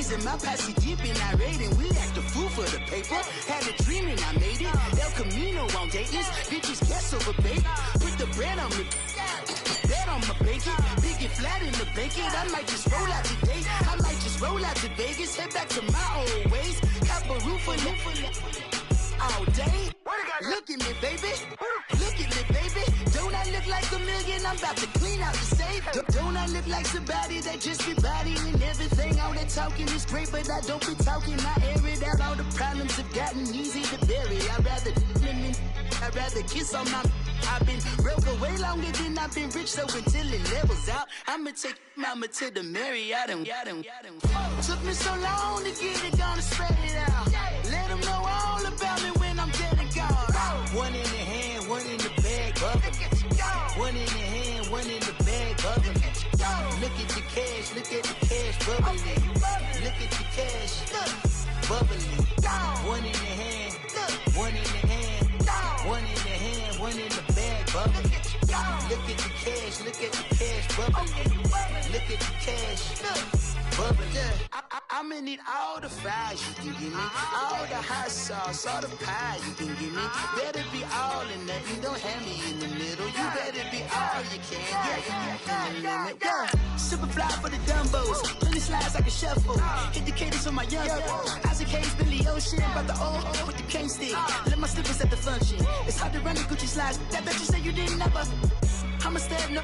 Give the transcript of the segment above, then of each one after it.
Vegas in my posse deep in irate, and we act a fool for the paper. Had a dream and I made it. El Camino on Dayton's. Bitches guess over bait. Put the bread on me. Bet on my bacon. Big and flat in the bacon. I might just roll out today. I might just roll out to Vegas. Head back to my old ways. Have a roof for all day. Look at me, baby. Look at me, baby. Don't I look like a million? I'm about to clean out the safe. Don't I look like somebody that just be bodying everything? All that talking is great, but I don't be talking. I air it out. All the problems have gotten easy to bury. I'd rather kiss on my. I've been broke way longer than I've been rich, so until it levels out, I'ma take mama to the Marriott and took me so long to get it, gonna spread it out. Let them know all about me when I'm dead and gone. One in the hand, one in the bag, bubble. One in the hand, one in the bag, bubble. Look at the cash, look at the cash, bubbling. Look at the cash, bubbling. One in the hand, one in the hand, one in the hand, one in the bag, bubbling. Look at the cash, look at the cash, bubbling. Look at the cash, bubbling. I'ma need all the fries you can give me, all the hot sauce, all the pie you can give me. Better be all in nothing, don't have me in the middle. You better be all you can, yeah. Super fly for the Dumbos, plenty slides like a shuffle. Hit the cadence on my young Isaac Hayes, Billy Ocean, about the old with the cane stick. Let my slippers at the function. It's hard to run the Gucci slides. That bet you say you didn't never. I'ma step no.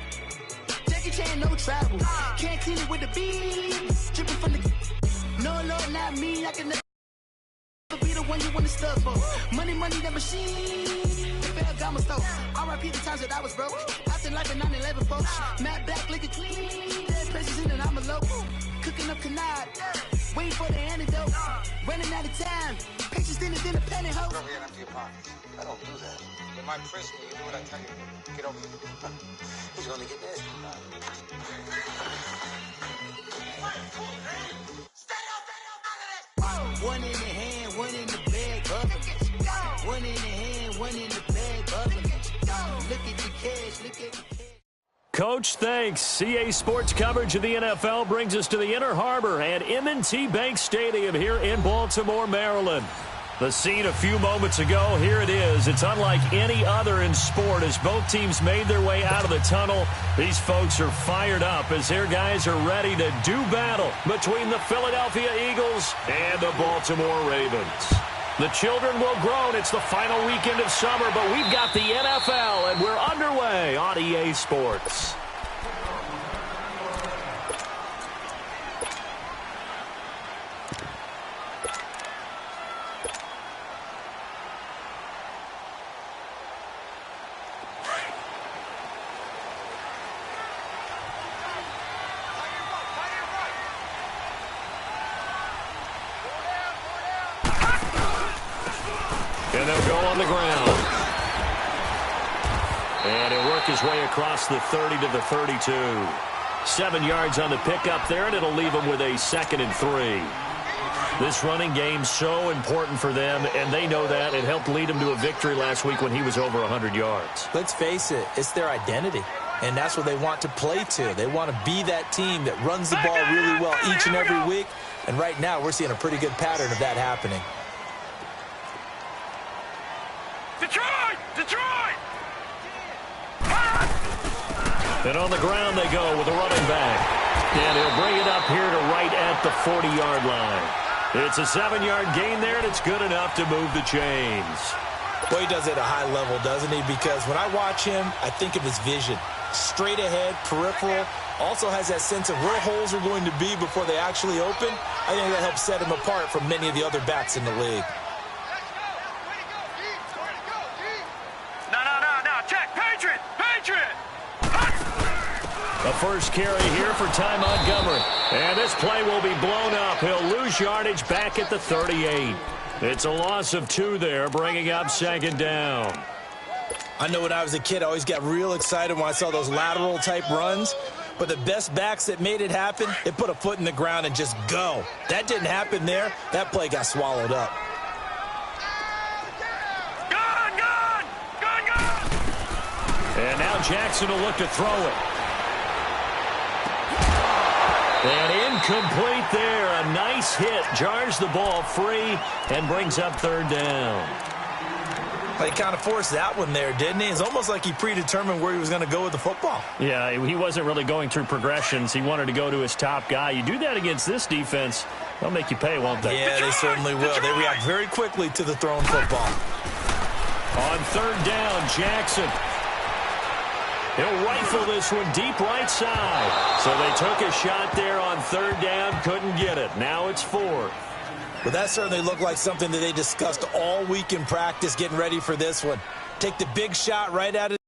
Jackie Chan, no travel. Can't clean it with the beat. Dripping from the. No, Lord, not me. I can never be the one you want to stuff for. Money, that machine. Ferragamo store. R.I.P. the times that I was broke. After life in 9/11, folks. Matte black, liquor clean. Dead presses in and I'm a local. Cooking up canard. Waiting for the antidote. Running out of time. Pictures thinner than a pantyhose. Get over here and empty your pockets. I don't do that. You might press me. You do what I tell you. Get over here. He's going to get this. One in the hand, one in the bag, bubbling. One in the hand, one in the bag, bubbling. Look at the cash, look at the cash. Coach, thanks. CA Sports coverage of the NFL brings us to the Inner Harbor at M&T Bank Stadium here in Baltimore, Maryland. The scene a few moments ago, here it is. It's unlike any other in sport as both teams made their way out of the tunnel. These folks are fired up as their guys are ready to do battle between the Philadelphia Eagles and the Baltimore Ravens. The children will groan. It's the final weekend of summer, but we've got the NFL, and we're underway on EA Sports. And they'll go on the ground. And he'll work his way across the 30 to the 32. 7 yards on the pickup there, and it'll leave him with a 2nd and 3. This running game's so important for them, and they know that. It helped lead them to a victory last week when he was over 100 yards. Let's face it, it's their identity, and that's what they want to play to. They want to be that team that runs the ball really well each and every week, and right now we're seeing a pretty good pattern of that happening. Detroit! And on the ground they go with a running back. And he'll bring it up here to right at the 40-yard line. It's a 7-yard gain there, and it's good enough to move the chains. Well, he does it at a high level, doesn't he? Because when I watch him, I think of his vision. Straight ahead, peripheral, also has that sense of where holes are going to be before they actually open. I think that helps set him apart from many of the other backs in the league. The first carry here for Ty Montgomery. And this play will be blown up. He'll lose yardage back at the 38. It's a loss of 2 there, bringing up 2nd down. I know when I was a kid, I always got real excited when I saw those lateral-type runs. But the best backs that made it happen, they put a foot in the ground and just go. That didn't happen there. That play got swallowed up. And now Jackson will look to throw it. And incomplete there. A nice hit. Jars the ball free and brings up third down. He kind of forced that one there, didn't he? It's almost like he predetermined where he was going to go with the football. Yeah, he wasn't really going through progressions. He wanted to go to his top guy. You do that against this defense, they'll make you pay, won't they? Yeah, they certainly will. They react very quickly to the thrown football. On third down, Jackson. He'll rifle this one deep right side. So they took a shot there on third down, couldn't get it. Now it's fourth. But that certainly looked like something that they discussed all week in practice getting ready for this one. Take the big shot right out of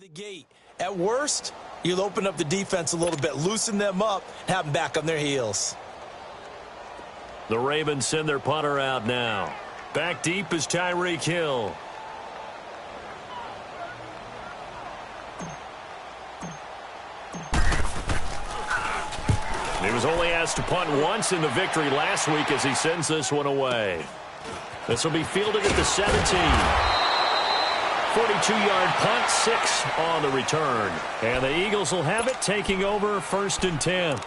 the gate. At worst, you'll open up the defense a little bit, loosen them up, have them back on their heels. The Ravens send their punter out now. Back deep is Tyreek Hill. He was only asked to punt once in the victory last week as he sends this one away. This will be fielded at the 17. 42-yard punt, 6 on the return. And the Eagles will have it, taking over 1st and 10.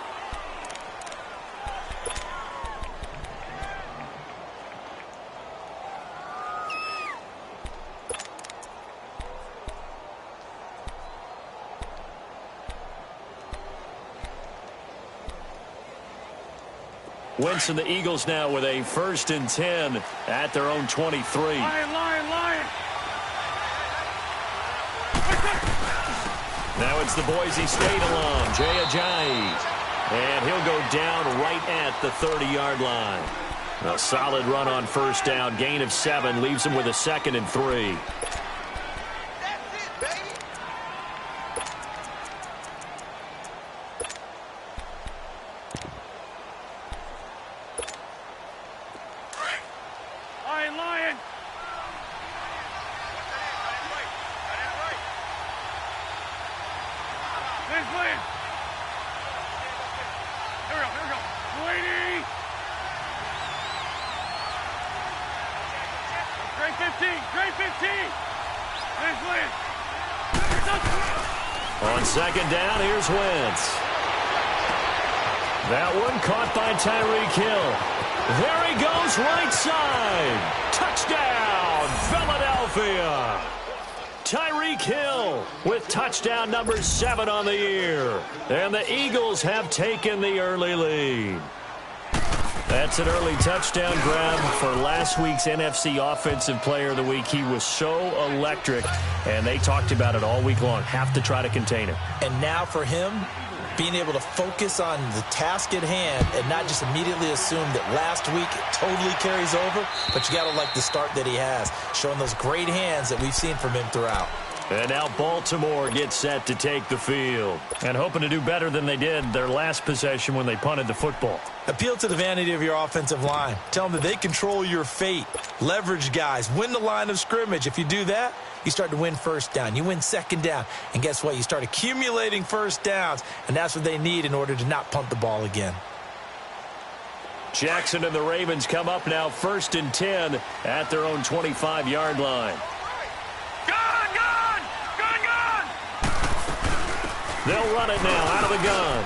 Wentz and the Eagles now with a 1st and 10 at their own 23. Now it's the Boise State alum, Jay Ajayi. And he'll go down right at the 30-yard line. A solid run on first down. Gain of 7 leaves him with a 2nd and 3. On second down, here's Wentz. That one caught by Tyreek Hill. There he goes, right side. Touchdown, Philadelphia. Tyreek Hill with touchdown number 7 on the year. And the Eagles have taken the early lead. That's an early touchdown grab for last week's NFC Offensive Player of the Week. He was so electric, and they talked about it all week long. Have to try to contain him. And now for him, being able to focus on the task at hand and not just immediately assume that last week it totally carries over, but you got to like the start that he has, showing those great hands that we've seen from him throughout. And now Baltimore gets set to take the field. And hoping to do better than they did their last possession when they punted the football. Appeal to the vanity of your offensive line. Tell them that they control your fate. Leverage guys. Win the line of scrimmage. If you do that, you start to win first down. You win second down. And guess what? You start accumulating first downs. And that's what they need in order to not punt the ball again. Jackson and the Ravens come up now 1st and 10 at their own 25-yard line. They'll run it now out of the gun.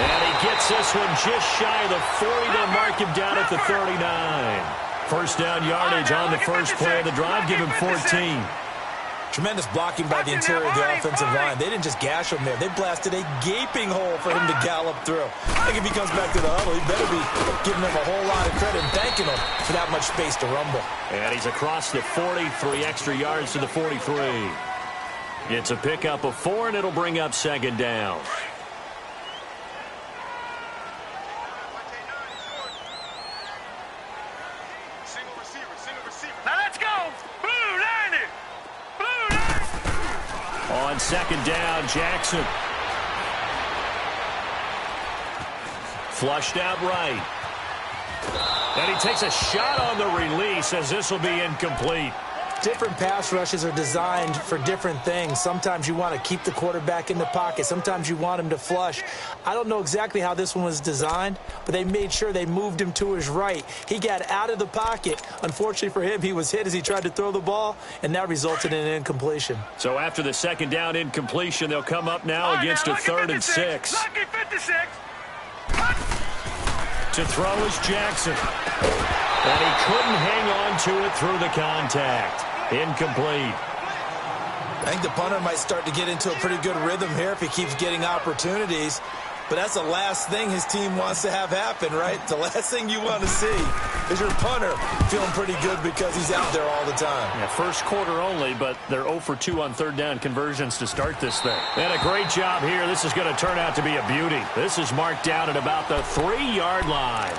And he gets this one just shy of the 40. They'll mark him down at the 39. First down yardage on the first play of the drive. Give him 14. Tremendous blocking by the interior of the offensive line. They didn't just gash him there. They blasted a gaping hole for him to gallop through. I think if he comes back to the huddle, he better be giving him a whole lot of credit and thanking him for that much space to rumble. And he's across the 40, 3 extra yards to the 43. It's a pickup of 4, and it'll bring up second down. Now let's go! Blue line it! Blue line! On second down, Jackson. Flushed out right. And he takes a shot on the release as this will be incomplete. Different pass rushes are designed for different things. Sometimes you want to keep the quarterback in the pocket. Sometimes you want him to flush. I don't know exactly how this one was designed, but they made sure they moved him to his right. He got out of the pocket. Unfortunately for him, he was hit as he tried to throw the ball, and that resulted in an incompletion. So after the second down incompletion, they'll come up now against a 3rd and 6. Lucky 56. To throw is Jackson. And he couldn't hang on to it through the contact. Incomplete. I think the punter might start to get into a pretty good rhythm here if he keeps getting opportunities. But that's the last thing his team wants to have happen, right? The last thing you want to see is your punter feeling pretty good because he's out there all the time. Yeah, first quarter only, but they're 0 for 2 on 3rd down conversions to start this thing. And a great job here. This is going to turn out to be a beauty. This is marked down at about the 3-yard line.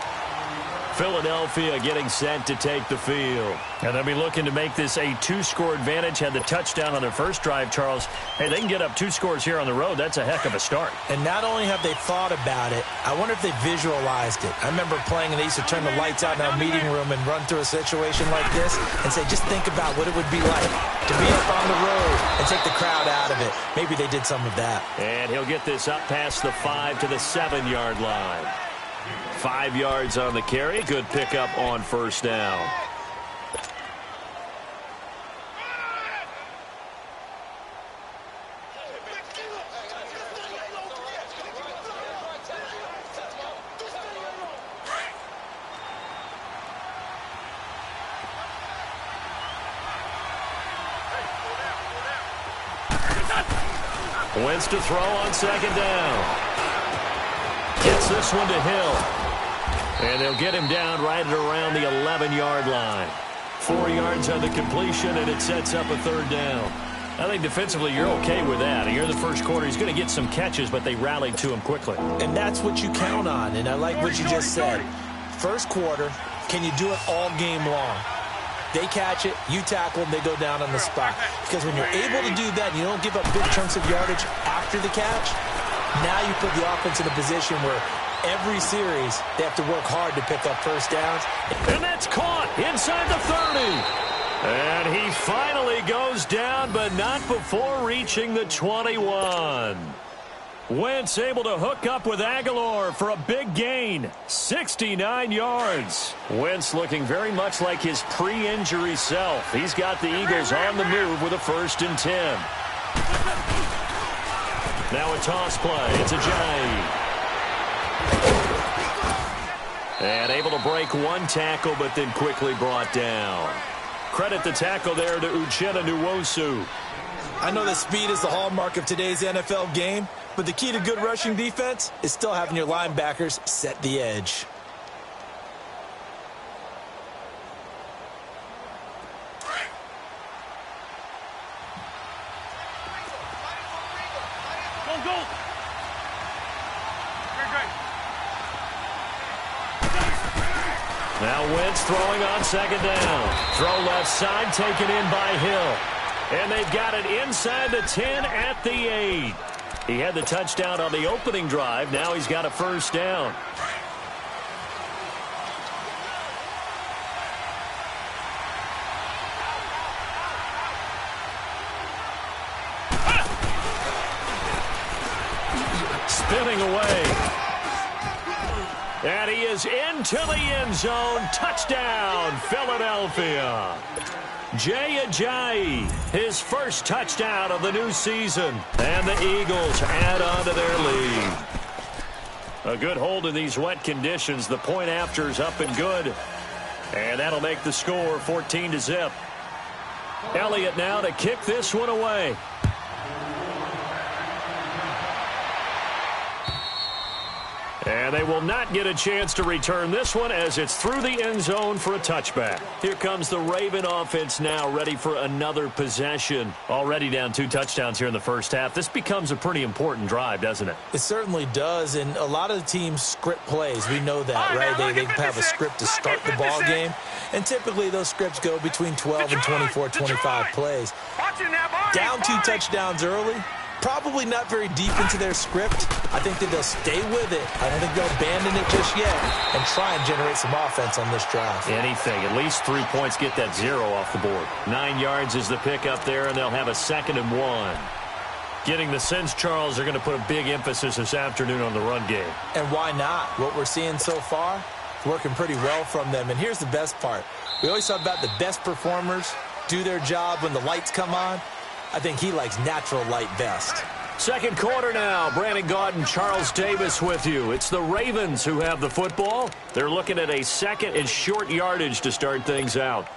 Philadelphia getting set to take the field. And they'll be looking to make this a 2-score advantage. Had the touchdown on their first drive, Charles. Hey, they can get up 2 scores here on the road. That's a heck of a start. And not only have they thought about it, I wonder if they visualized it. I remember playing and they used to turn the lights out in our meeting room and run through a situation like this and say, just think about what it would be like to be up on the road and take the crowd out of it. Maybe they did some of that. And he'll get this up past the 5 to the 7-yard line. 5 yards on the carry. Good pickup on first down. Wentz to throw on second down. Gets this one to Hill. And they'll get him down right at around the 11-yard line. 4 yards on the completion, and it sets up a 3rd down. I think defensively you're okay with that. Here in the first quarter, he's going to get some catches, but they rallied to him quickly. And that's what you count on, and I like what you just said. First quarter, can you do it all game long? They catch it, you tackle them, they go down on the spot. Because when you're able to do that and you don't give up big chunks of yardage after the catch, now you put the offense in a position where every series they have to work hard to pick up first downs. And that's caught inside the 30. And he finally goes down, but not before reaching the 21. Wentz able to hook up with Aguilar for a big gain, 69 yards. Wentz looking very much like his pre-injury self. He's got the Eagles on the move with a 1st and 10. Now a toss play. It's a Jay. And able to break one tackle, but then quickly brought down. Credit the tackle there to Uchenna Nwosu. I know that speed is the hallmark of today's NFL game, but the key to good rushing defense is still having your linebackers set the edge. Go. Now Wentz throwing on 2nd down. Throw left side taken in by Hill. And they've got it inside the 10 at the 8. He had the touchdown on the opening drive. Now he's got a 1st down. Spinning away. And he is into the end zone. Touchdown, Philadelphia. Jay Ajayi, his first touchdown of the new season. And the Eagles add on to their lead. A good hold in these wet conditions. The point after is up and good. And that'll make the score 14-0. Elliott now to kick this one away. And they will not get a chance to return this one as it's through the end zone for a touchback. Here comes the Raven offense now ready for another possession. Already down 2 touchdowns here in the first half. This becomes a pretty important drive, doesn't it? It certainly does, and a lot of the teams script plays. We know that, right? They have a script to start the ball game, and typically those scripts go between 12 and 24, 25 plays. Down 2 touchdowns early. Probably not very deep into their script. I think that they'll stay with it. I don't think they'll abandon it just yet and try and generate some offense on this drive. Anything. At least 3 points, get that 0 off the board. 9 yards is the pickup there, and they'll have a 2nd and 1. Getting the sense, Charles, they're going to put a big emphasis this afternoon on the run game. And why not? What we're seeing so far is working pretty well from them. And here's the best part. We always talk about the best performers do their job when the lights come on. I think he likes natural light best. Second quarter now. Brandon Gaudin, Charles Davis with you. It's the Ravens who have the football. They're looking at a 2nd and short yardage to start things out.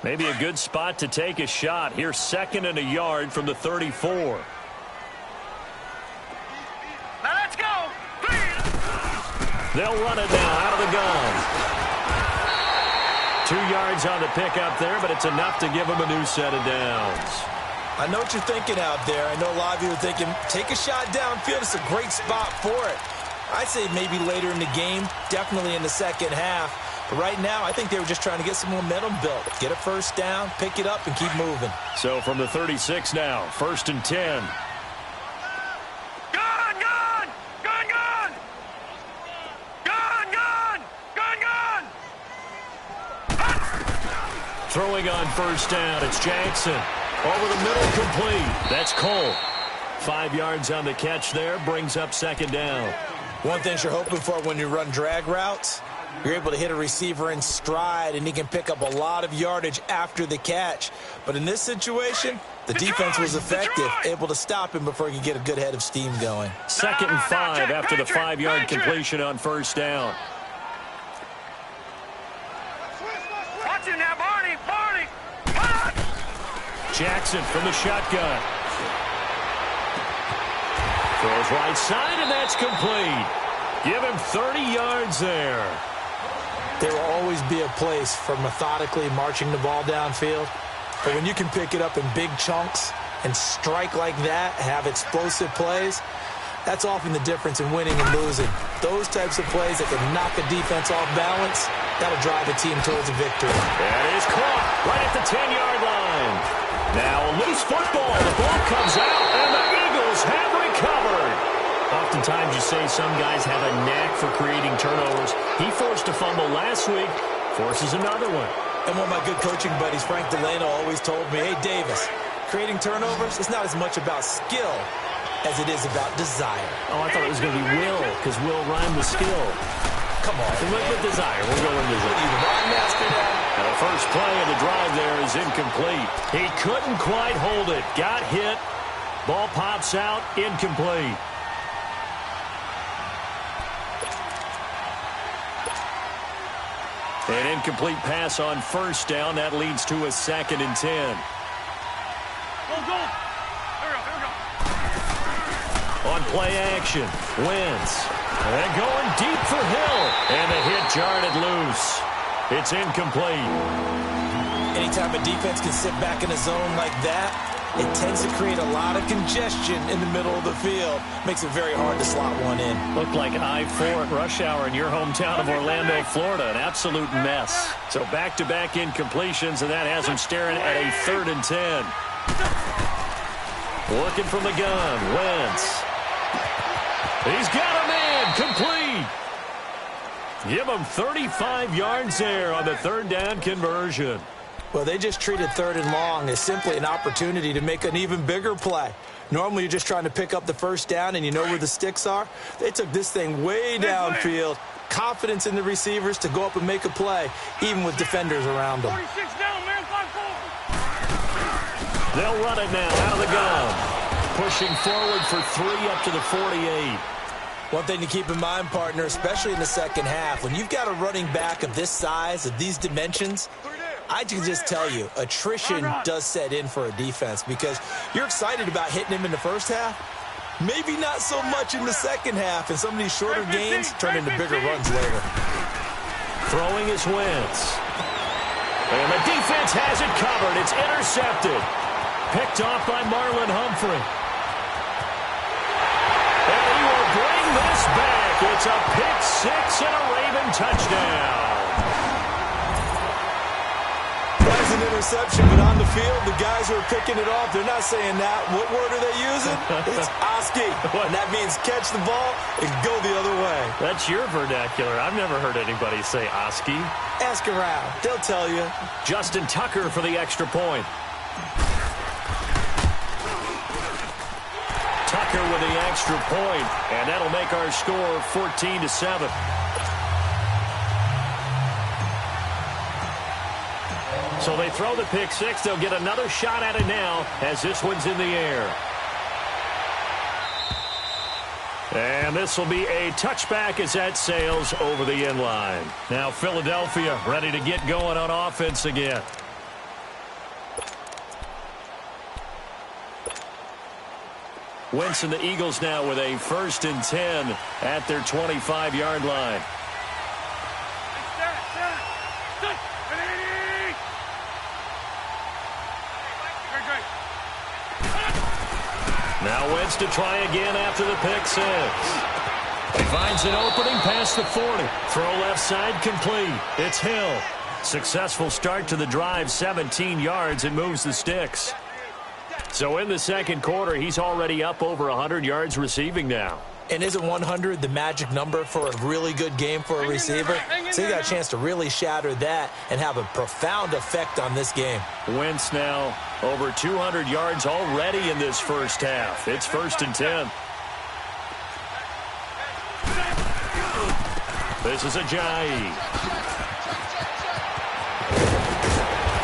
Maybe a good spot to take a shot. Here's 2nd and a yard from the 34. Now let's go. They'll run it now out of the gun. 2 yards on the pickup there, but it's enough to give them a new set of downs. I know what you're thinking out there. I know a lot of you are thinking, take a shot downfield. It's a great spot for it. I'd say maybe later in the game, definitely in the second half. But right now, I think they were just trying to get some momentum built. Get a 1st down, pick it up, and keep moving. So from the 36 now, 1st and 10. Throwing on 1st down, it's Jackson. Over the middle, complete. That's Cole. 5 yards on the catch there, brings up 2nd down. One thing you're hoping for when you run drag routes, you're able to hit a receiver in stride, and he can pick up a lot of yardage after the catch. But in this situation, the defense was effective, able to stop him before he could get a good head of steam going. 2nd and 5 after the 5-yard completion on 1st down. Jackson from the shotgun. Throws right side, and that's complete. Give him 30 yards there. There will always be a place for methodically marching the ball downfield. But when you can pick it up in big chunks and strike like that, have explosive plays, that's often the difference in winning and losing. Those types of plays that can knock a defense off balance, that'll drive a team towards a victory. That is caught right at the 10-yard line. Now a loose football. The ball comes out, and the Eagles have recovered. Oftentimes you say some guys have a knack for creating turnovers. He forced a fumble last week, forces another one. And one of my good coaching buddies, Frank Delano, always told me, hey, Davis, creating turnovers is not as much about skill as it is about desire. Oh, I thought it was going to be will, because will rhyme with skill. Come on. So with desire. We'll go with desire. You rhyme master now? And the first play of the drive there is incomplete. He couldn't quite hold it. Got hit. Ball pops out. Incomplete. An incomplete pass on first down. That leads to a 2nd and 10. Go, go. Here we go. On play action, Wentz. And going deep for Hill. And the hit jarred it loose. It's incomplete. Anytime a defense can sit back in a zone like that, it tends to create a lot of congestion in the middle of the field. Makes it very hard to slot one in. Looked like I-4 at rush hour in your hometown of Orlando, Florida. An absolute mess. So back-to-back incompletions, and that has him staring at a 3rd and 10. Working from the gun, Wentz. He's got a man, complete. Give him 35 yards there on the 3rd down conversion. Well, they just treated 3rd and long as simply an opportunity to make an even bigger play. Normally, you're just trying to pick up the first down and you know where the sticks are. They took this thing way downfield. Confidence in the receivers to go up and make a play, even with defenders around them. 46 down, man. 5-4. They'll run it now out of the gun. Pushing forward for 3 up to the 48. One thing to keep in mind, partner, especially in the second half, when you've got a running back of this size, of these dimensions, I can just tell you, attrition does set in for a defense because you're excited about hitting him in the first half. Maybe not so much in the second half, and some of these shorter gains turn into bigger runs later. Throwing is Wentz. And the defense has it covered. It's intercepted. Picked off by Marlon Humphrey. And he will bring this back. It's a pick-6 and a Raven touchdown. That's an interception, but on the field, the guys who are picking it off, they're not saying that. What word are they using? It's Oski. And that means catch the ball and go the other way. That's your vernacular. I've never heard anybody say Oski. Ask around. They'll tell you. Justin Tucker for the extra point. Tucker with the extra point, and that'll make our score 14-7. So they throw the pick-6. They'll get another shot at it now as this one's in the air. And this will be a touchback as that sails over the end line. Now Philadelphia ready to get going on offense again. Wentz and the Eagles now with a 1st and 10 at their 25-yard line. Now Wentz to try again after the pick-6. He finds an opening past the 40. Throw left side complete. It's Hill. Successful start to the drive, 17 yards, and moves the sticks. So in the second quarter, he's already up over 100 yards receiving now. And isn't 100 the magic number for a really good game for a receiver? So he got a chance to really shatter that and have a profound effect on this game. Wentz now over 200 yards already in this first half. It's 1st and 10. This is Ajayi.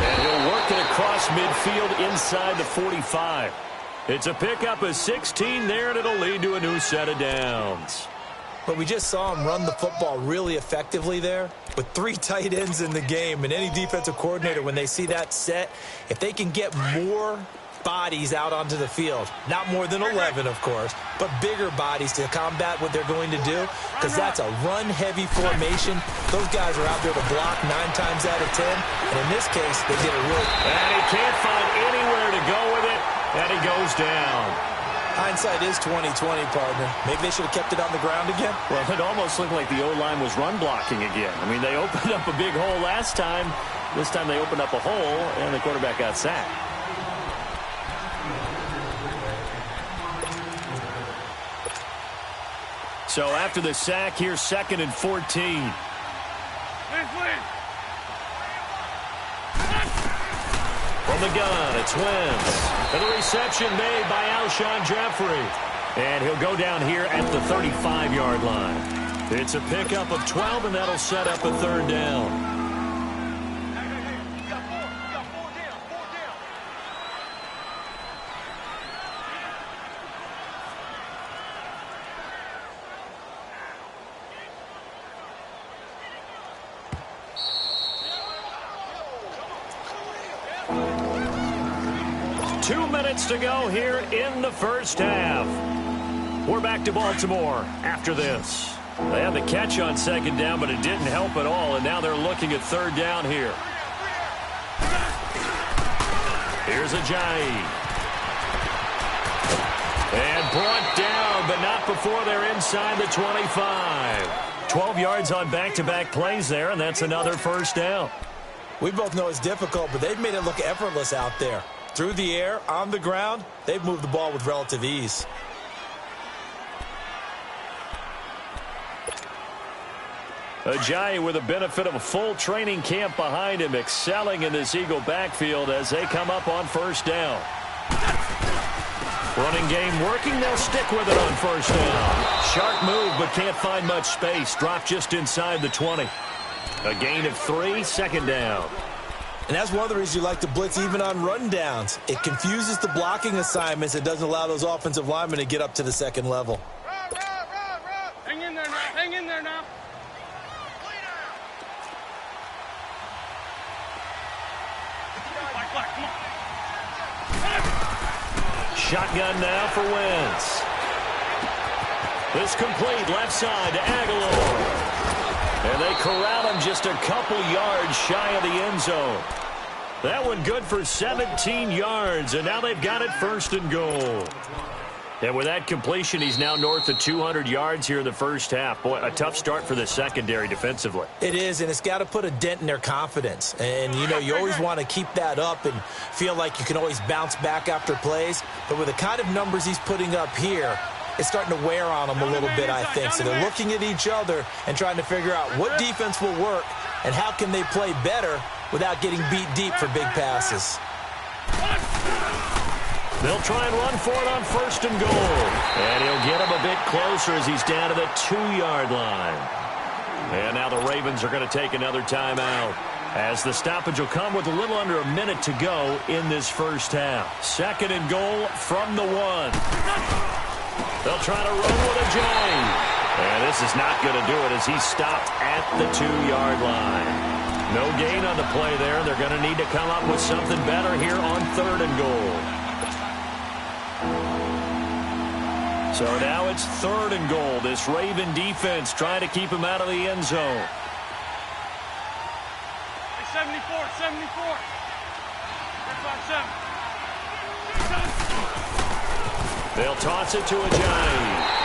And he'll work it across midfield inside the 45. It's a pickup of 16 there, and it'll lead to a new set of downs. But we just saw him run the football really effectively there with 3 tight ends in the game. And any defensive coordinator, when they see that set, if they can get more bodies out onto the field, not more than 11, of course, but bigger bodies to combat what they're going to do, because that's a run-heavy formation. Those guys are out there to block 9 times out of 10. And in this case, they did it really. And he can't find anywhere to go with it, and he goes down. Hindsight is 20/20, partner. Maybe they should have kept it on the ground again. Well, it almost looked like the O-line was run blocking again. I mean, they opened up a big hole last time. This time they opened up a hole, and the quarterback got sacked. So after the sack, here's 2nd and 14. From the gun, it's Wentz. And the reception made by Alshon Jeffrey. And he'll go down here at the 35-yard line. It's a pickup of 12, and that'll set up a 3rd down. To go here in the first half. We're back to Baltimore after this. They had the catch on 2nd down, but it didn't help at all, and now they're looking at 3rd down here. Here's Ajayi. And brought down, but not before they're inside the 25. 12 yards on back-to-back plays there, and that's another 1st down. We both know it's difficult, but they've made it look effortless out there. Through the air, on the ground, they've moved the ball with relative ease. Ajayi with the benefit of a full training camp behind him, excelling in this Eagle backfield as they come up on 1st down. Running game working, they'll stick with it on 1st down. Sharp move, but can't find much space. Drop just inside the 20. A gain of 3, 2nd down. And that's one of the reasons you like to blitz even on rundowns. It confuses the blocking assignments. It doesn't allow those offensive linemen to get up to the 2nd level. Hang in there now. Hang in there now. Shotgun now for Wentz. This complete left side to Aguilar. And they corral him just a couple yards shy of the end zone. That one good for 17 yards, and now they've got it 1st and goal. And with that completion, he's now north of 200 yards here in the first half. Boy, a tough start for the secondary defensively. It is, and it's got to put a dent in their confidence. And, you know, you always want to keep that up and feel like you can always bounce back after plays. But with the kind of numbers he's putting up here, it's starting to wear on them a little bit, I think. So they're looking at each other and trying to figure out what defense will work and how can they play better without getting beat deep for big passes. They'll try and run for it on 1st and goal. And he'll get him a bit closer as he's down to the 2-yard line. And now the Ravens are going to take another timeout, as the stoppage will come with a little under a minute to go in this first half. 2nd and goal from the 1. They'll try to run with Ajayi. And this is not going to do it as he's stopped at the 2-yard line. No gain on the play there. They're going to need to come up with something better here on 3rd and goal. So now it's 3rd and goal. This Raven defense trying to keep him out of the end zone. 74. 357. They'll toss it to Ajayi.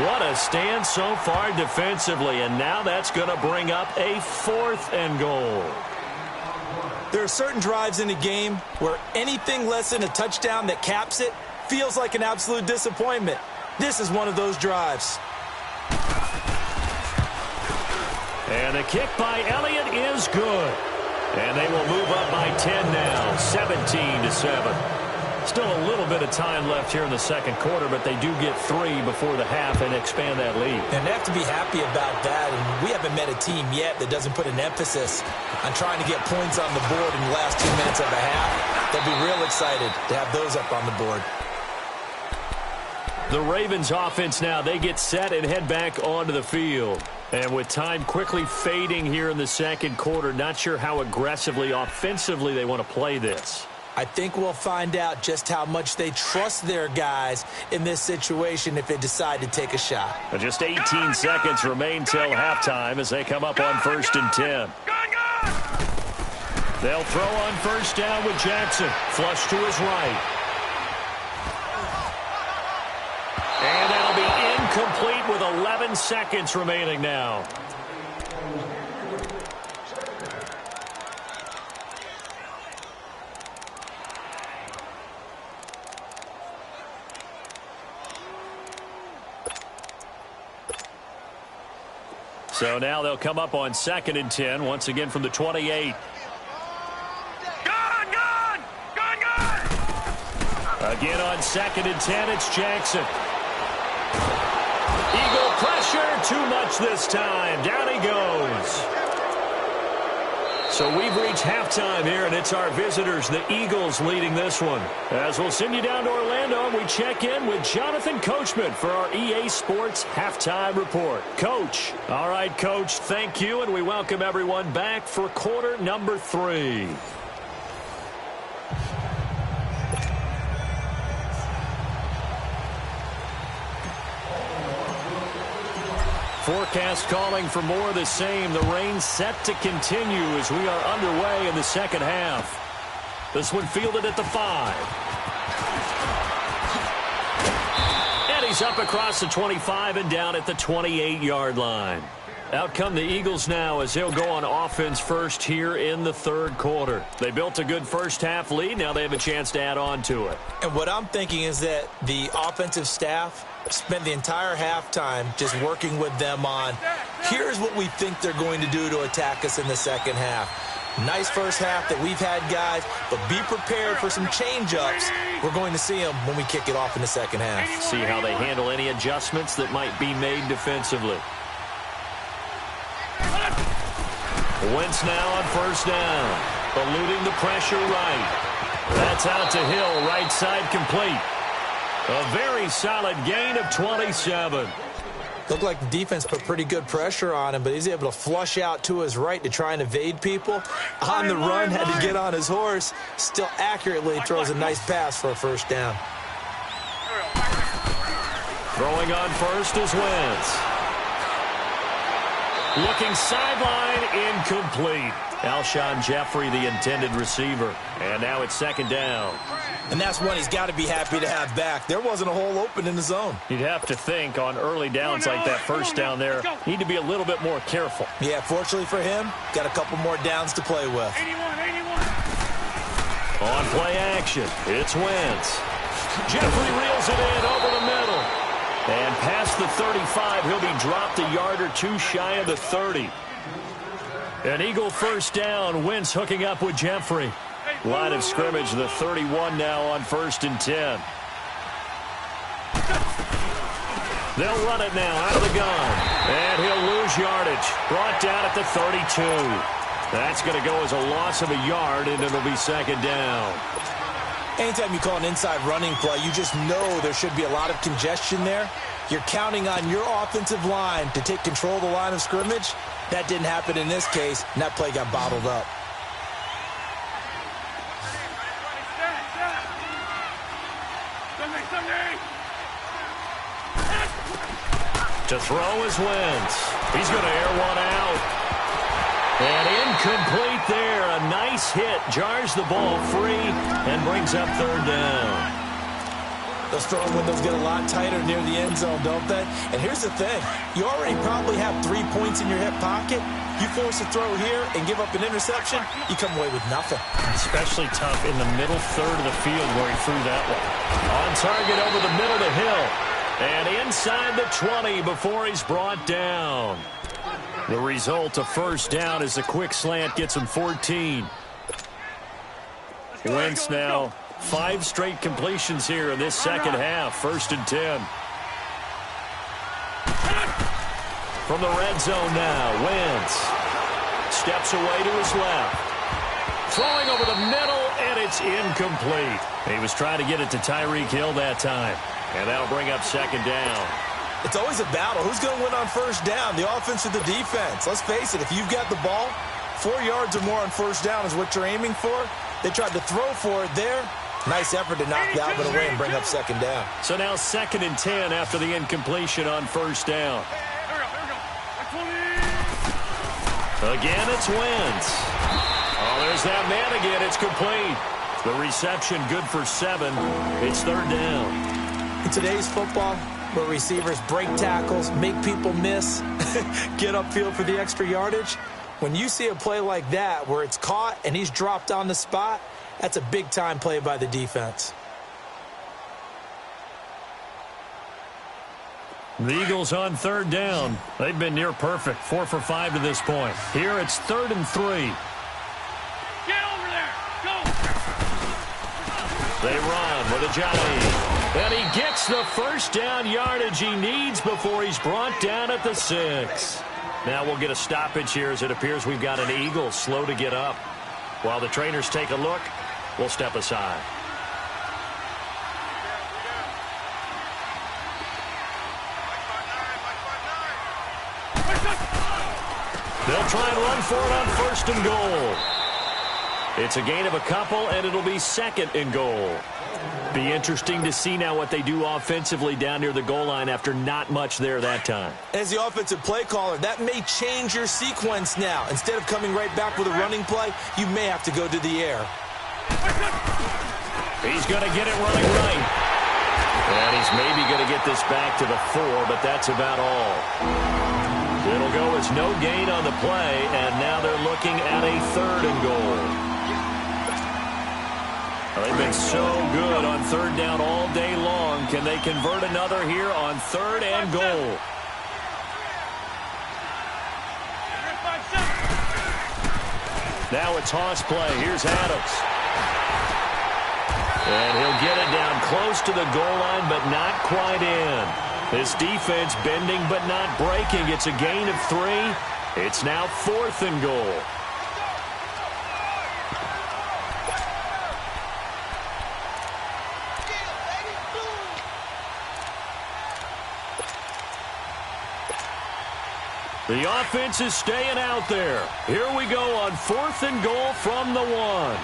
What a stand so far defensively, and now that's going to bring up a 4th and goal. There are certain drives in a game where anything less than a touchdown that caps it feels like an absolute disappointment. This is one of those drives. And the kick by Elliott is good. And they will move up by 10 now, 17-7. Still a little bit of time left here in the second quarter, but they do get 3 before the half and expand that lead. And they have to be happy about that. And we haven't met a team yet that doesn't put an emphasis on trying to get points on the board in the last 2 minutes of a half. They'll be real excited to have those up on the board. The Ravens offense now, they get set and head back onto the field. And with time quickly fading here in the second quarter, not sure how aggressively, offensively they want to play this. I think we'll find out just how much they trust their guys in this situation if they decide to take a shot. Just 18 seconds remain till halftime as they come up on 1st and 10. They'll throw on first down with Jackson. Flush to his right. And that'll be incomplete with 11 seconds remaining now. So now they'll come up on 2nd and 10, once again from the 28. Again on 2nd and 10, it's Jackson. Eagle pressure, too much this time. Down he goes. So we've reached halftime here, and it's our visitors, the Eagles, leading this one. As we'll send you down to Orlando, and we check in with Jonathan Coachman for our EA Sports Halftime Report. Coach. All right, Coach, thank you, and we welcome everyone back for quarter number 3. Forecast calling for more of the same. The rain set to continue as we are underway in the second half. This one fielded at the 5. And he's up across the 25 and down at the 28-yard line. Out come the Eagles now as they'll go on offense first here in the third quarter. They built a good first-half lead. Now they have a chance to add on to it. And what I'm thinking is that the offensive staff spent the entire halftime just working with them on, here's what we think they're going to do to attack us in the second half. Nice first half that we've had, guys, but be prepared for some change-ups. We're going to see them when we kick it off in the second half. See how they handle any adjustments that might be made defensively. Wentz now on first down, eluding the pressure right. That's out to Hill, right side complete. A very solid gain of 27. Looked like the defense put pretty good pressure on him, but he's able to flush out to his right to try and evade people. On the run, had to get on his horse. Still accurately throws a nice pass for a first down. Throwing on first is Wentz. Looking sideline, incomplete. Alshon Jeffrey, the intended receiver. And now it's second down. And that's one he's got to be happy to have back. There wasn't a hole open in the zone. You'd have to think on early downs like that first down there, need to be a little bit more careful. Yeah, fortunately for him, got a couple more downs to play with. 81. On play action, it's Wentz. Jeffrey reels it in over the middle. And past the 35, he'll be dropped a yard or two shy of the 30. An Eagle first down. Wentz hooking up with Jeffrey. Line of scrimmage, the 31 now on 1st and 10. They'll run it now out of the gun. And he'll lose yardage. Brought down at the 32. That's going to go as a loss of a yard, and it'll be second down. Anytime you call an inside running play, you just know there should be a lot of congestion there. You're counting on your offensive line to take control of the line of scrimmage. That didn't happen in this case, and that play got bottled up. To throw is Wentz. He's going to air one out. And incomplete there. A nice hit. Jars the ball free and brings up third down. Those throwing windows get a lot tighter near the end zone, don't they? And here's the thing. You already probably have 3 points in your hip pocket. You force a throw here and give up an interception, you come away with nothing. Especially tough in the middle third of the field where he threw that one. On target over the middle to Hill. And inside the 20 before he's brought down. The result, a first down as the quick slant gets him 14. Wentz now 5 straight completions here in this second half. 1st and 10. From the red zone now, Wentz steps away to his left. Throwing over the middle, and it's It's incomplete. He was trying to get it to Tyreek Hill that time. And that'll bring up second down. It's always a battle. Who's going to win on first down, the offense or the defense? Let's face it, if you've got the ball, 4 yards or more on first down is what you're aiming for. They tried to throw for it there. Nice effort to knock that one away and bring up second down. So now 2nd and 10 after the incompletion on first down. Again, it's Wentz. Oh, there's that man again. It's complete. The reception good for 7. It's 3rd down. In today's football, where receivers break tackles, make people miss, get upfield for the extra yardage, when you see a play like that where it's caught and he's dropped on the spot, that's a big-time play by the defense. The Eagles on 3rd down. They've been near perfect, 4 for 5 to this point. Here it's 3rd and 3. Get over there. Go. They run with Ajayi. And he gets the first down yardage he needs before he's brought down at the 6. Now we'll get a stoppage here as it appears we've got an Eagle slow to get up. While the trainers take a look, we'll step aside. They'll try and run for it on 1st and goal. It's a gain of a couple, and it'll be 2nd and goal. Be interesting to see now what they do offensively down near the goal line after not much there that time. As the offensive play caller, that may change your sequence now. Instead of coming right back with a running play, you may have to go to the air. He's going to get it running right. And he's maybe going to get this back to the 4, but that's about all. It'll go as no gain on the play, and now they're looking at a 3rd and goal. They've been so good on 3rd down all day long. Can they convert another here on 3rd and goal? Now it's Haas play. Here's Adams. And he'll get it down close to the goal line, but not quite in. This defense bending but not breaking. It's a gain of 3. It's now 4th and goal. The offense is staying out there. Here we go on 4th and goal from the 1.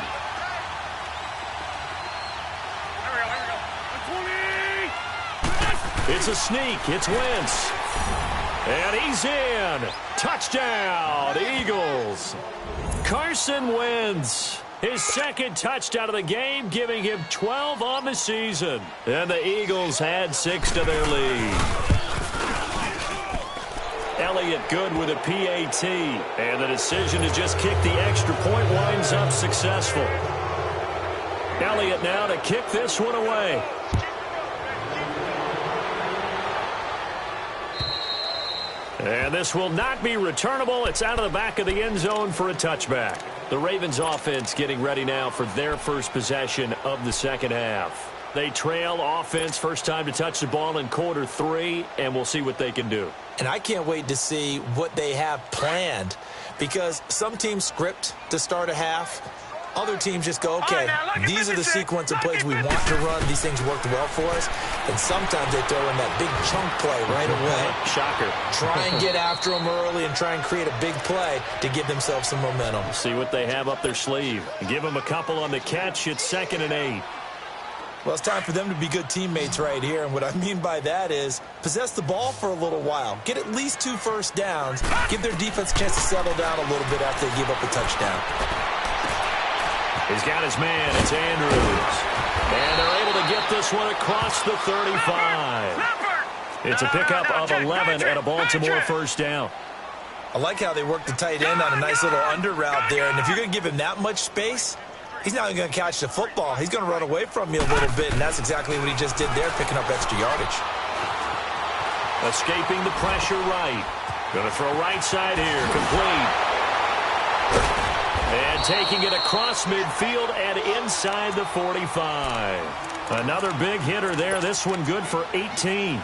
It's a sneak. It's Wentz. And he's in. Touchdown, Eagles. Carson Wentz. His 2nd touchdown of the game, giving him 12 on the season. And the Eagles add 6 to their lead. Elliott good with a PAT. And the decision to just kick the extra point winds up successful. Elliott now to kick this one away. And this will not be returnable. It's out of the back of the end zone for a touchback. The Ravens offense getting ready now for their first possession of the second half. They trail offense, first time to touch the ball in quarter 3, and we'll see what they can do. And I can't wait to see what they have planned, because some teams script to start a half. Other teams just go, okay, these are the sequence of plays we want to run. These things worked well for us. And sometimes they throw in that big chunk play right away. Shocker. Try and get after them early and try and create a big play to give themselves some momentum. See what they have up their sleeve. Give them a couple on the catch. It's 2nd and 8. Well, it's time for them to be good teammates right here. And what I mean by that is possess the ball for a little while. Get at least 2 first downs. Give their defense a chance to settle down a little bit after they give up a touchdown. He's got his man. It's Andrews. And they're able to get this one across the 35. It's a pickup of 11 and a Baltimore first down. I like how they work the tight end on a nice little under route there. And if you're going to give him that much space, he's not even going to catch the football. He's going to run away from you a little bit, and that's exactly what he just did there, picking up extra yardage. Escaping the pressure right. Going to throw right side here. Complete. And taking it across midfield and inside the 45. Another big hitter there. This one good for 18.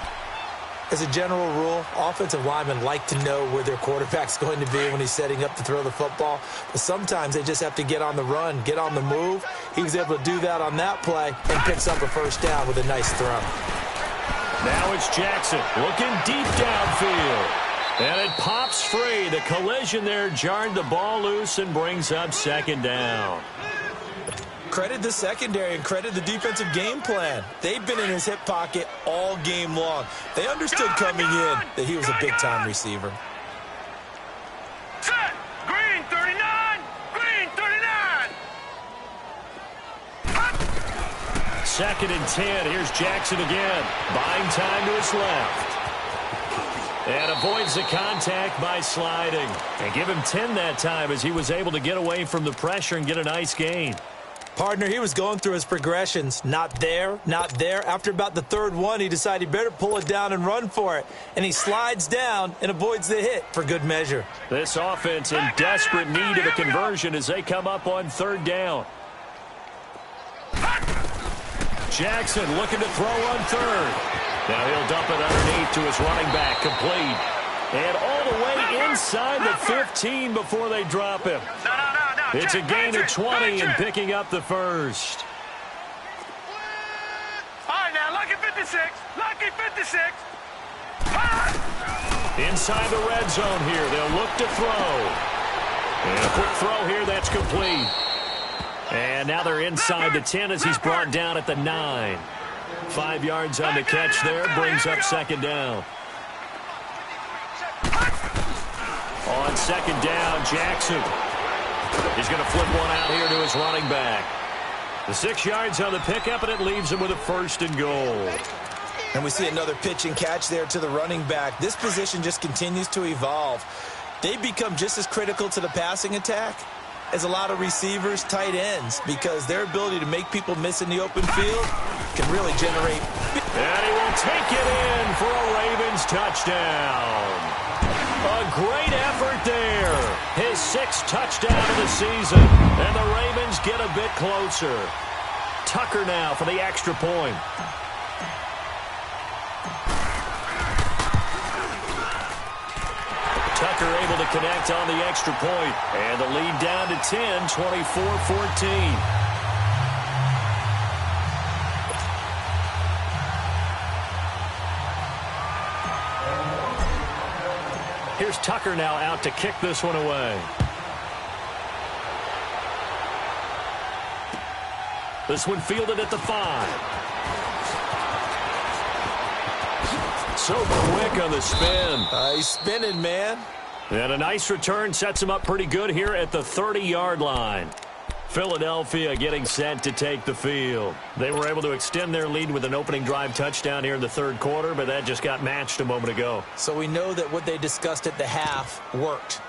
As a general rule, offensive linemen like to know where their quarterback's going to be when he's setting up to throw the football. But sometimes they just have to get on the run, get on the move. He was able to do that on that play and picks up a first down with a nice throw. Now it's Jackson looking deep downfield. And it pops free. The collision there jarred the ball loose and brings up second down. Credit the secondary and credit the defensive game plan. They've been in his hip pocket all game long. They understood coming in that he was a big-time receiver. Set. Green 39. Green 39. Second and 10. Here's Jackson again. Buying time to his left. And avoids the contact by sliding. And give him 10 that time as he was able to get away from the pressure and get a nice gain. Partner, he was going through his progressions. Not there, not there. After about the third one, he decided he better pull it down and run for it. And he slides down and avoids the hit for good measure. This offense in desperate need of a conversion as they come up on third down. Jackson looking to throw on third. Now he'll dump it underneath to his running back, complete. And all the way inside the 15 before they drop him. It's a gain of 20 and picking up the first. All right, now, lucky 56. Lucky 56. Inside the red zone here. They'll look to throw. And a quick throw here. That's complete. And now they're inside the 10 as he's brought down at the 9. 5 yards on the catch there. Brings up second down. On second down, Jackson. He's going to flip one out here to his running back. The 6 yards on the pickup, and it leaves him with a first and goal. And we see another pitch and catch there to the running back. This position just continues to evolve. They become just as critical to the passing attack as a lot of receivers, tight ends, because their ability to make people miss in the open field can really generate. And he will take it in for a Ravens touchdown. A great effort there. His 6th touchdown of the season. And the Ravens get a bit closer. Tucker now for the extra point. Tucker able to connect on the extra point. And the lead down to 10, 24-14. Here's Tucker now out to kick this one away. This one fielded at the 5. So quick on the spin. He's spinning, man. And a nice return sets him up pretty good here at the 30-yard line. Philadelphia getting set to take the field. They were able to extend their lead with an opening drive touchdown here in the third quarter, but that just got matched a moment ago. So we know that what they discussed at the half worked.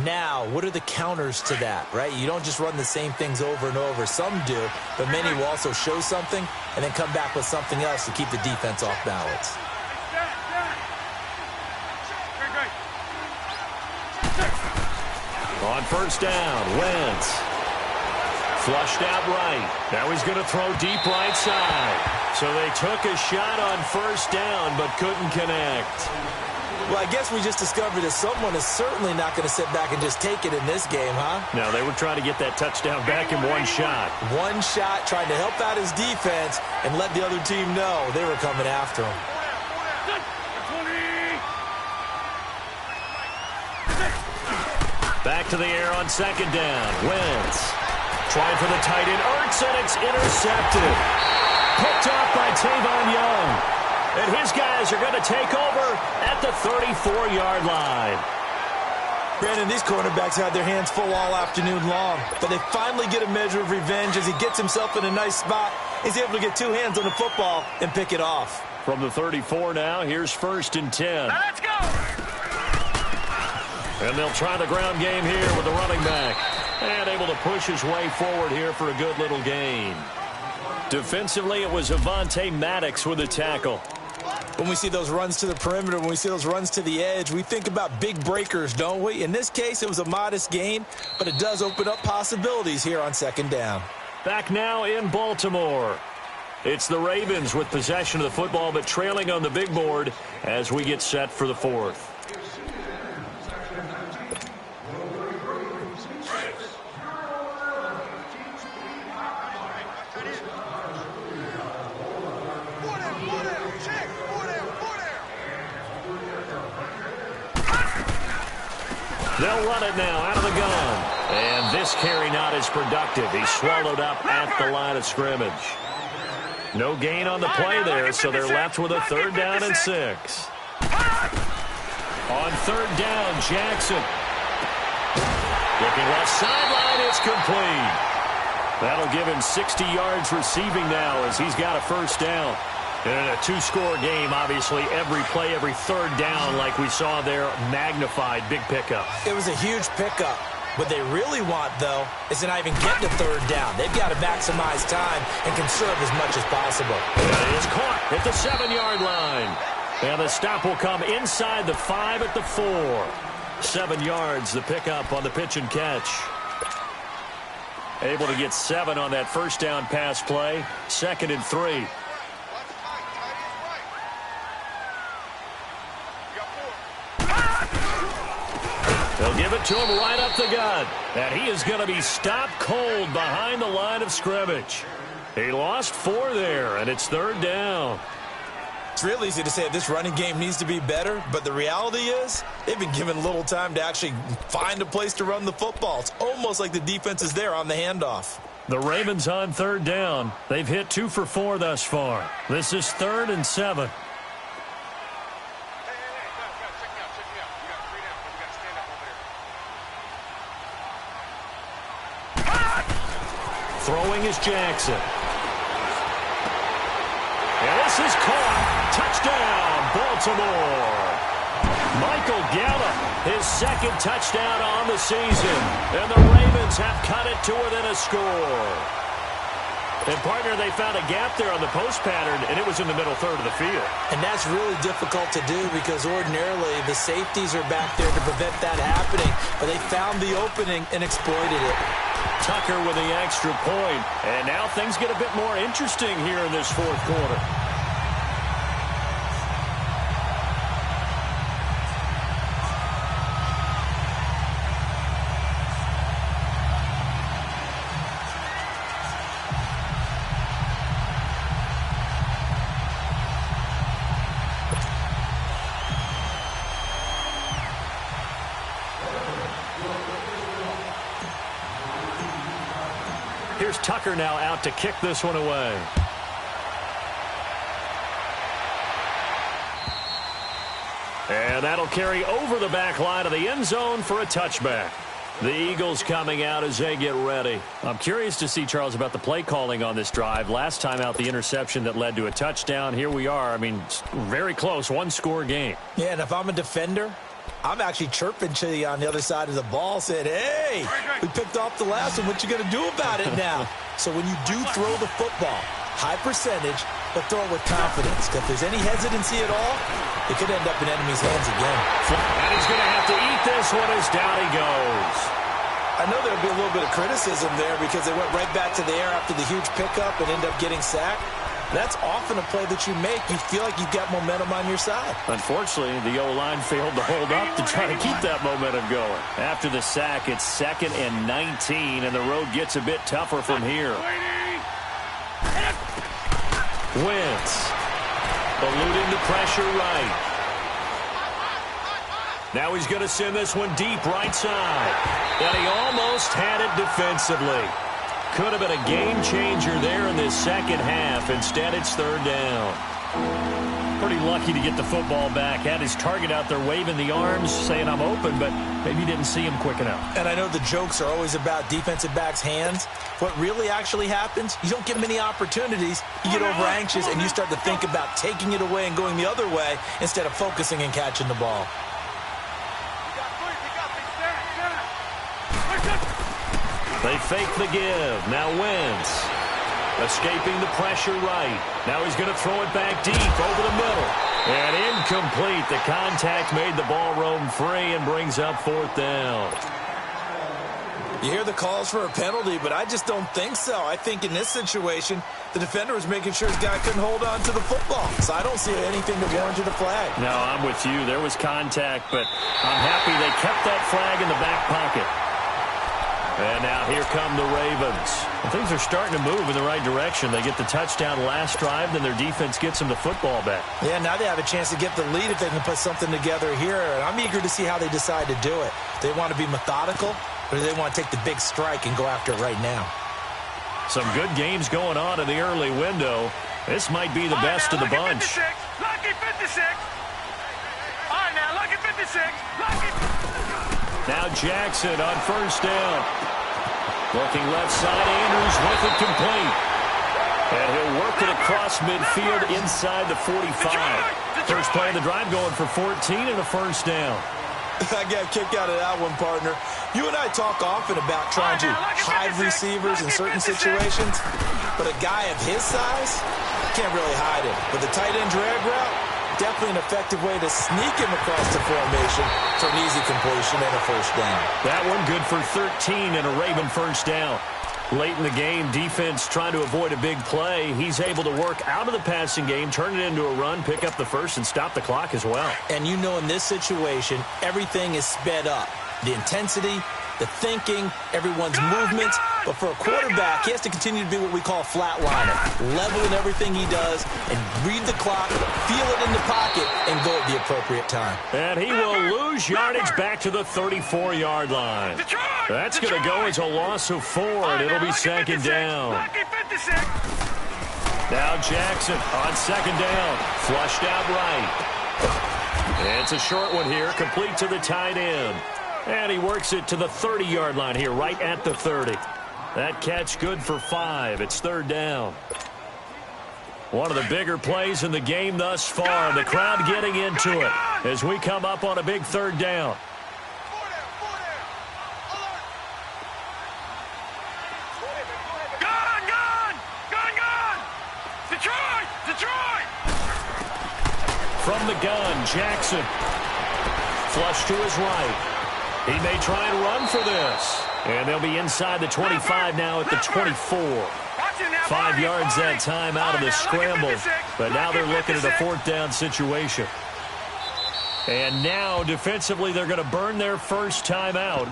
Now, what are the counters to that, right? You don't just run the same things over and over. Some do, but many will also show something and then come back with something else to keep the defense off balance. On first down, Wentz. Flushed out right. Now he's going to throw deep right side. So they took a shot on first down, but couldn't connect. Well, I guess we just discovered that someone is certainly not going to sit back and just take it in this game, huh? No, they were trying to get that touchdown back in one shot. One shot, trying to help out his defense and let the other team know they were coming after him. Back to the air on second down. Wentz. Trying for the tight end. Ertz, and it's intercepted. Picked off by Tavon Young. And his guys are going to take over at the 34-yard line. Brandon, these cornerbacks had their hands full all afternoon long, but they finally get a measure of revenge as he gets himself in a nice spot. He's able to get 2 hands on the football and pick it off. From the 34 now, here's first and 10. Let's go! And they'll try the ground game here with the running back. And able to push his way forward here for a good little gain. Defensively, it was Avonte Maddox with a tackle. When we see those runs to the perimeter, when we see those runs to the edge, we think about big breakers, don't we? In this case, it was a modest gain, but it does open up possibilities here on second down. Back now in Baltimore. It's the Ravens with possession of the football, but trailing on the big board as we get set for the fourth. They'll run it now out of the gun. And this carry not as productive. He's swallowed up at the line of scrimmage. No gain on the play there, so they're left with a 3rd down and 6. On 3rd down, Jackson. Looking left sideline, it's complete. That'll give him 60 yards receiving now as he's got a 1st down. And in a 2-score game, obviously, every play, every 3rd down, like we saw there, magnified, big pickup. It was a huge pickup. What they really want, though, is to not even get to 3rd down. They've got to maximize time and conserve as much as possible. It is caught at the 7-yard line. And the stop will come inside the 5 at the 4. 7 yards, the pickup on the pitch and catch. Able to get 7 on that 1st down pass play. 2nd and 3. They'll give it to him right up the gut. And he is going to be stopped cold behind the line of scrimmage. He lost 4 there, and it's 3rd down. It's real easy to say this running game needs to be better, but the reality is they've been given little time to actually find a place to run the football. It's almost like the defense is there on the handoff. The Ravens on 3rd down. They've hit 2 for 4 thus far. This is 3rd and 7. Throwing is Jackson. And this is caught. Touchdown, Baltimore. Michael Gallup, his 2nd touchdown on the season. And the Ravens have cut it to within a score. And, partner, they found a gap there on the post pattern, and it was in the middle 3rd of the field. And that's really difficult to do because ordinarily the safeties are back there to prevent that happening. But they found the opening and exploited it. Tucker with the extra point. And now things get a bit more interesting here in this 4th quarter. Here's Tucker now out to kick this one away. And that'll carry over the back line of the end zone for a touchback. The Eagles coming out as they get ready. I'm curious to see, Charles, about the play calling on this drive. Last time out, the interception that led to a touchdown. Here we are. I mean, very close, 1-score game. Yeah, and if I'm a defender, I'm actually chirping to you on the other side of the ball, saying, hey, we picked off the last one. What you going to do about it now? So when you do throw the football, high percentage, but throw it with confidence. If there's any hesitancy at all, it could end up in enemy's hands again. And he's going to have to eat this one as down he goes. I know there'll be a little bit of criticism there because they went right back to the air after the huge pickup and end up getting sacked. That's often a play that you make. You feel like you've got momentum on your side. Unfortunately, the O-line failed to hold up to try to keep that momentum going. After the sack, it's 2nd and 19, and the road gets a bit tougher from here. Wentz eluding the pressure right. Now he's going to send this one deep right side. And he almost had it defensively. Could have been a game changer there in this 2nd half. Instead, it's 3rd down. Pretty lucky to get the football back. Had his target out there waving the arms, saying I'm open, but maybe didn't see him quick enough. And I know the jokes are always about defensive backs' hands. What really actually happens, you don't get many opportunities. You get over anxious, and you start to think about taking it away and going the other way instead of focusing and catching the ball. They fake the give. Now Wentz escaping the pressure right. Now he's going to throw it back deep over the middle. And incomplete. The contact made the ball roam free and brings up 4th down. You hear the calls for a penalty, but I just don't think so. I think in this situation, the defender was making sure his guy couldn't hold on to the football. So I don't see anything to warrant the flag. No, I'm with you. There was contact, but I'm happy they kept that flag in the back pocket. And now here come the Ravens. Well, things are starting to move in the right direction. They get the touchdown last drive, then their defense gets them the football back. Yeah, now they have a chance to get the lead if they can put something together here. And I'm eager to see how they decide to do it. They want to be methodical, or do they want to take the big strike and go after it right now? Some good games going on in the early window. This might be the best of the bunch. Lucky 56. All right, now, lucky 56. Lucky. Now Jackson on first down. Looking left side, Andrews with it complete. And he'll work it across midfield inside the 45. First play of the drive going for 14 and a first down. I got a kick out of that one, partner. You and I talk often about trying to hide receivers in certain situations, but a guy of his size can't really hide it. With the tight end drag route, definitely an effective way to sneak him across the formation for an easy completion and a first down. That one good for 13 and a Raven first down. Late in the game, defense trying to avoid a big play. He's able to work out of the passing game, turn it into a run, pick up the first, and stop the clock as well. And you know in this situation, everything is sped up. The intensity, the thinking, everyone's movements. But for a quarterback, he has to continue to be what we call a flatliner. Level in everything he does and read the clock, feel it in the pocket, and go at the appropriate time. And he will lose yardage back to the 34-yard line. That's going to go as a loss of 4, and it'll be second down. Now Jackson on second down. Flushed out right. It's a short one here, complete to the tight end. And he works it to the 30-yard line here, right at the 30. That catch good for 5. It's third down. One of the bigger plays in the game thus far. The crowd getting into it as we come up on a big third down. From the gun, Jackson. Flush to his right. He may try and run for this. And they'll be inside the 25 now at the 24. 5 yards that time out of the scramble. But now they're looking at a fourth down situation. And now defensively they're going to burn their first time out.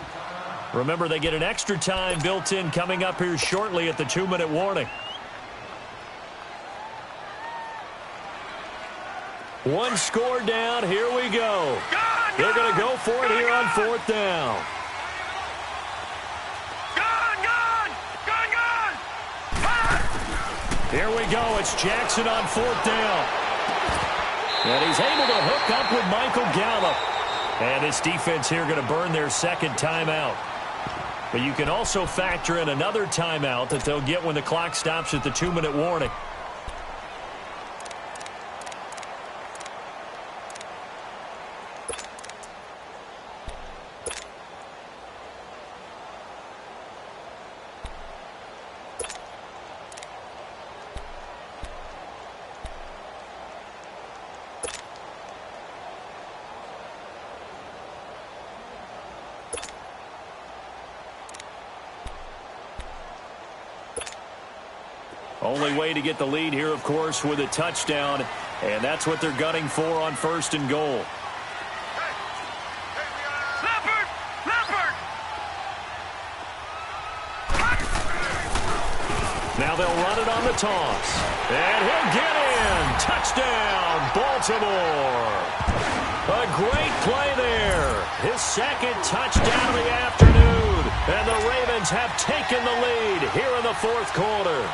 Remember, they get an extra time built in coming up here shortly at the 2-minute warning. One score down. Here we go. They're going to go for it here on fourth down. Here we go. It's Jackson on fourth down. And he's able to hook up with Michael Gallup. And this defense here going to burn their second timeout. But you can also factor in another timeout that they'll get when the clock stops at the 2-minute warning. Only way to get the lead here, of course, with a touchdown. And that's what they're gunning for on first and goal. Now they'll run it on the toss. And he'll get in. Touchdown, Baltimore. A great play there. His second touchdown of the afternoon. And the Ravens have taken the lead here in the fourth quarter.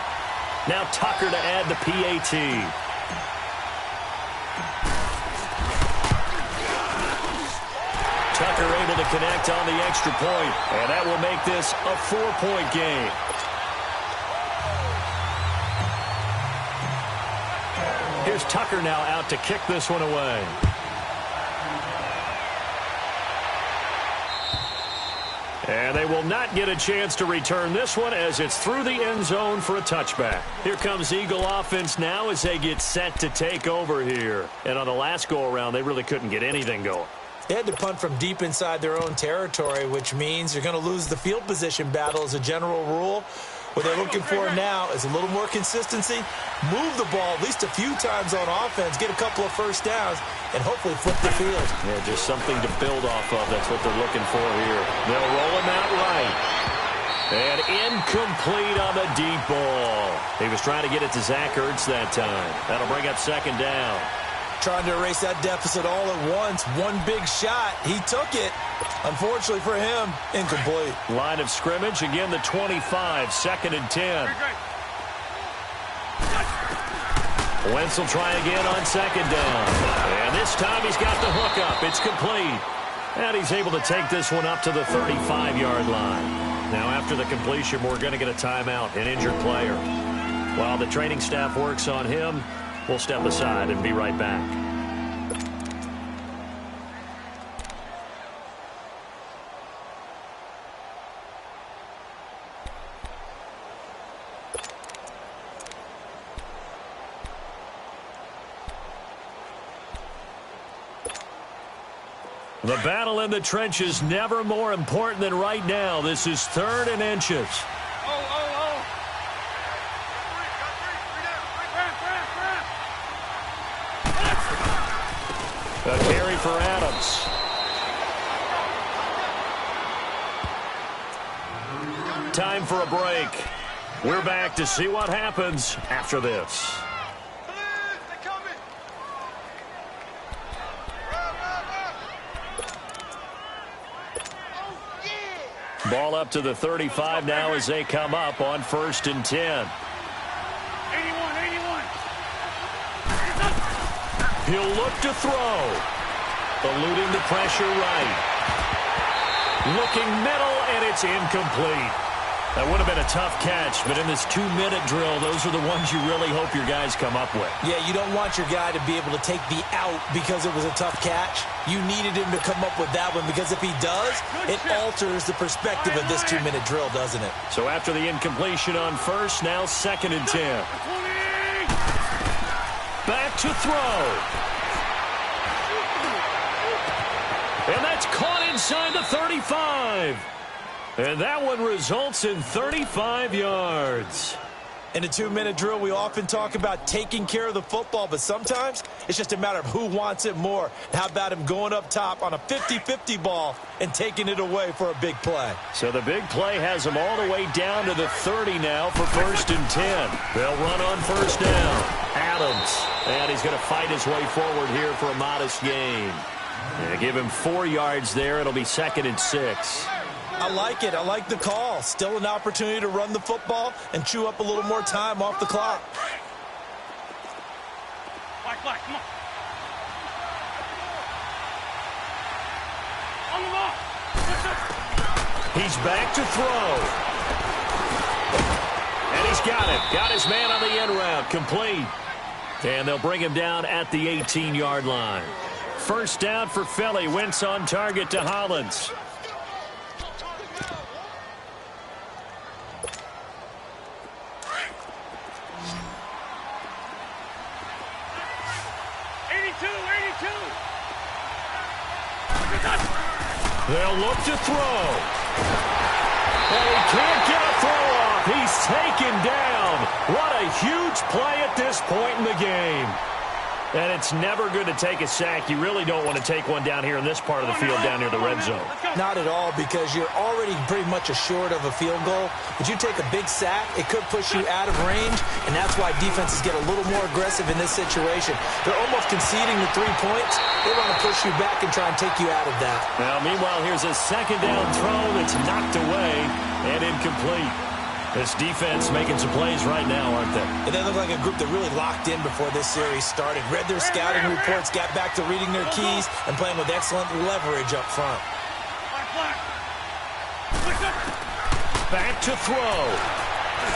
Now Tucker to add the PAT. Tucker able to connect on the extra point, and that will make this a 4-point game. Here's Tucker now out to kick this one away. And they will not get a chance to return this one as it's through the end zone for a touchback. Here comes Eagle offense now as they get set to take over here. And on the last go-around, they really couldn't get anything going. They had to punt from deep inside their own territory, which means you're going to lose the field position battle as a general rule. What they're looking for now is a little more consistency, move the ball at least a few times on offense, get a couple of first downs, and hopefully flip the field. Yeah, just something to build off of. That's what they're looking for here. They'll roll him out right. And incomplete on the deep ball. He was trying to get it to Zach Ertz that time. That'll bring up second down. Trying to erase that deficit all at once. One big shot. He took it. Unfortunately for him, incomplete. Line of scrimmage, again the 25, 2nd and 10. Wentz will try again on 2nd down. And this time he's got the hook up. It's complete. And he's able to take this one up to the 35-yard line. Now after the completion, we're going to get a timeout, an injured player. While the training staff works on him, we'll step aside and be right back. The battle in the trenches never more important than right now. This is 3rd and inches. A carry for Adams. Time for a break. We're back to see what happens after this. Ball up to the 35 now as they come up on 1st and 10. 81. He'll look to throw. Eluding the pressure right. Looking middle, and it's incomplete. That would have been a tough catch, but in this 2-minute drill, those are the ones you really hope your guys come up with. Yeah, you don't want your guy to be able to take the out because it was a tough catch. You needed him to come up with that one because if he does, it alters the perspective of this 2-minute drill, doesn't it? So after the incompletion on 1st, now 2nd and 10. Back to throw. And that's caught inside the 35. And that one results in 35 yards. In a 2-minute drill, we often talk about taking care of the football, but sometimes it's just a matter of who wants it more. How about him going up top on a 50-50 ball and taking it away for a big play? So the big play has him all the way down to the 30 now for 1st and 10. They'll run on 1st down. Adams. And he's going to fight his way forward here for a modest gain. And give him 4 yards there. It'll be 2nd and 6. I like it. I like the call. Still an opportunity to run the football and chew up a little more time off the clock. Black, come on. On the ball. He's back to throw. And he's got it. Got his man on the end route. Complete. And they'll bring him down at the 18-yard line. 1st down for Philly. Wentz on target to Hollins. They'll look to throw. And he can't get a throw off. He's taken down. What a huge play at this point in the game. And it's never good to take a sack. You really don't want to take one down here in this part of the field down near the red zone. Not at all, because you're already pretty much assured of a field goal. But you take a big sack, it could push you out of range, and that's why defenses get a little more aggressive in this situation. They're almost conceding the 3 points. They want to push you back and try and take you out of that. Now, meanwhile, here's a 2nd down throw that's knocked away and incomplete. This defense making some plays right now, aren't they? And they look like a group that really locked in before this series started. Read their scouting reports, got back to reading their keys, and playing with excellent leverage up front. Back to throw.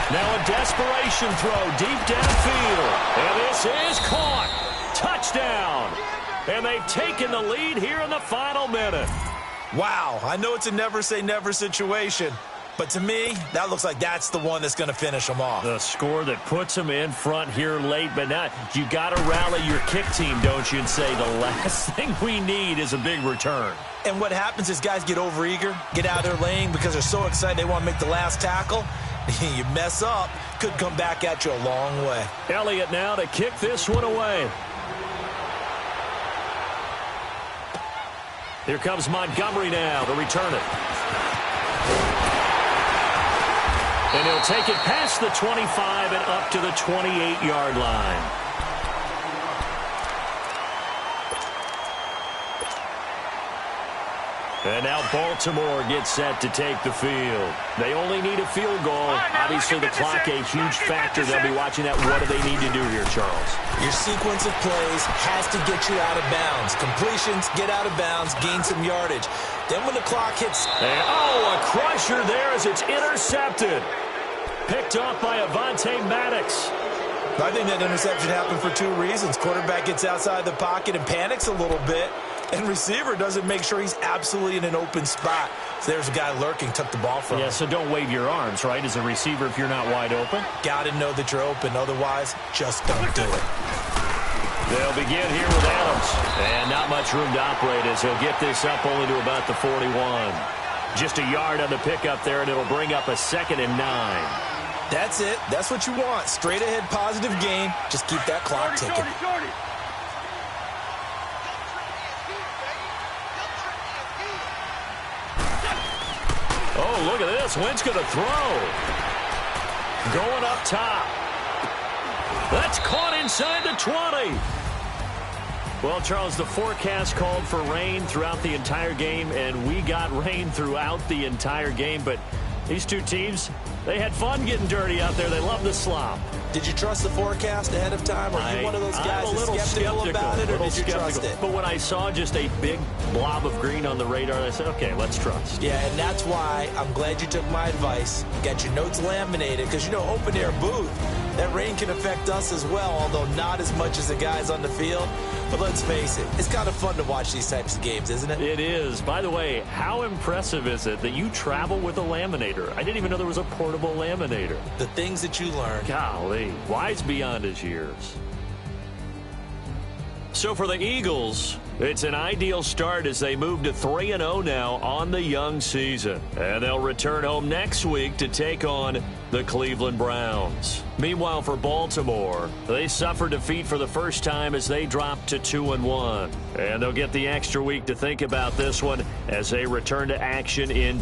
Now a desperation throw deep downfield. And this is caught. Touchdown. And they've taken the lead here in the final minute. Wow, I know it's a never say never situation, But to me, that looks like that's the one that's going to finish them off. The score that puts them in front here late, but now you got to rally your kick team, don't you, and say the last thing we need is a big return. And what happens is guys get overeager, get out of their lane because they're so excited they want to make the last tackle. You mess up, could come back at you a long way. Elliott now to kick this one away. Here comes Montgomery now to return it. And he'll take it past the 25 and up to the 28-yard line. And now Baltimore gets set to take the field. They only need a field goal. Obviously, the clock a huge factor. They'll be watching that. What do they need to do here, Charles? Your sequence of plays has to get you out of bounds. Completions, get out of bounds, gain some yardage. Then when the clock hits... And, a crusher there as it's intercepted. Picked off by Avonte Maddox. I think that interception happened for two reasons. Quarterback gets outside the pocket and panics a little bit. And receiver doesn't make sure he's absolutely in an open spot. So there's a guy lurking, took the ball from him. Yeah, so don't wave your arms, right, as a receiver if you're not wide open. Got to know that you're open. Otherwise, just don't do it. They'll begin here with Adams. And not much room to operate as he'll get this up only to about the 41. Just a yard on the pickup there, and it'll bring up a 2nd and 9. That's it. That's what you want. Straight ahead, positive gain. Just keep that clock ticking. Oh, look at this. Wentz going to throw. Going up top. That's caught inside the 20. Well, Charles, the forecast called for rain throughout the entire game, and we got rain throughout the entire game. But these two teams, they had fun getting dirty out there. They love the slop. Did you trust the forecast ahead of time? Are you one of those guys that's skeptical about it, or did you trust it? But when I saw just a big blob of green on the radar, I said, okay, let's trust. Yeah, and that's why I'm glad you took my advice. Got your notes laminated, because, you know, open-air booth, that rain can affect us as well, although not as much as the guys on the field. But let's face it, it's kind of fun to watch these types of games, isn't it? It is. By the way, how impressive is it that you travel with a laminator? I didn't even know there was a portable laminator. The things that you learn. Golly, wise beyond his years. So for the Eagles, it's an ideal start as they move to 3-0 now on the young season. And they'll return home next week to take on the Cleveland Browns. Meanwhile, for Baltimore, they suffered defeat for the first time as they dropped to 2-1. And they'll get the extra week to think about this one as they return to action in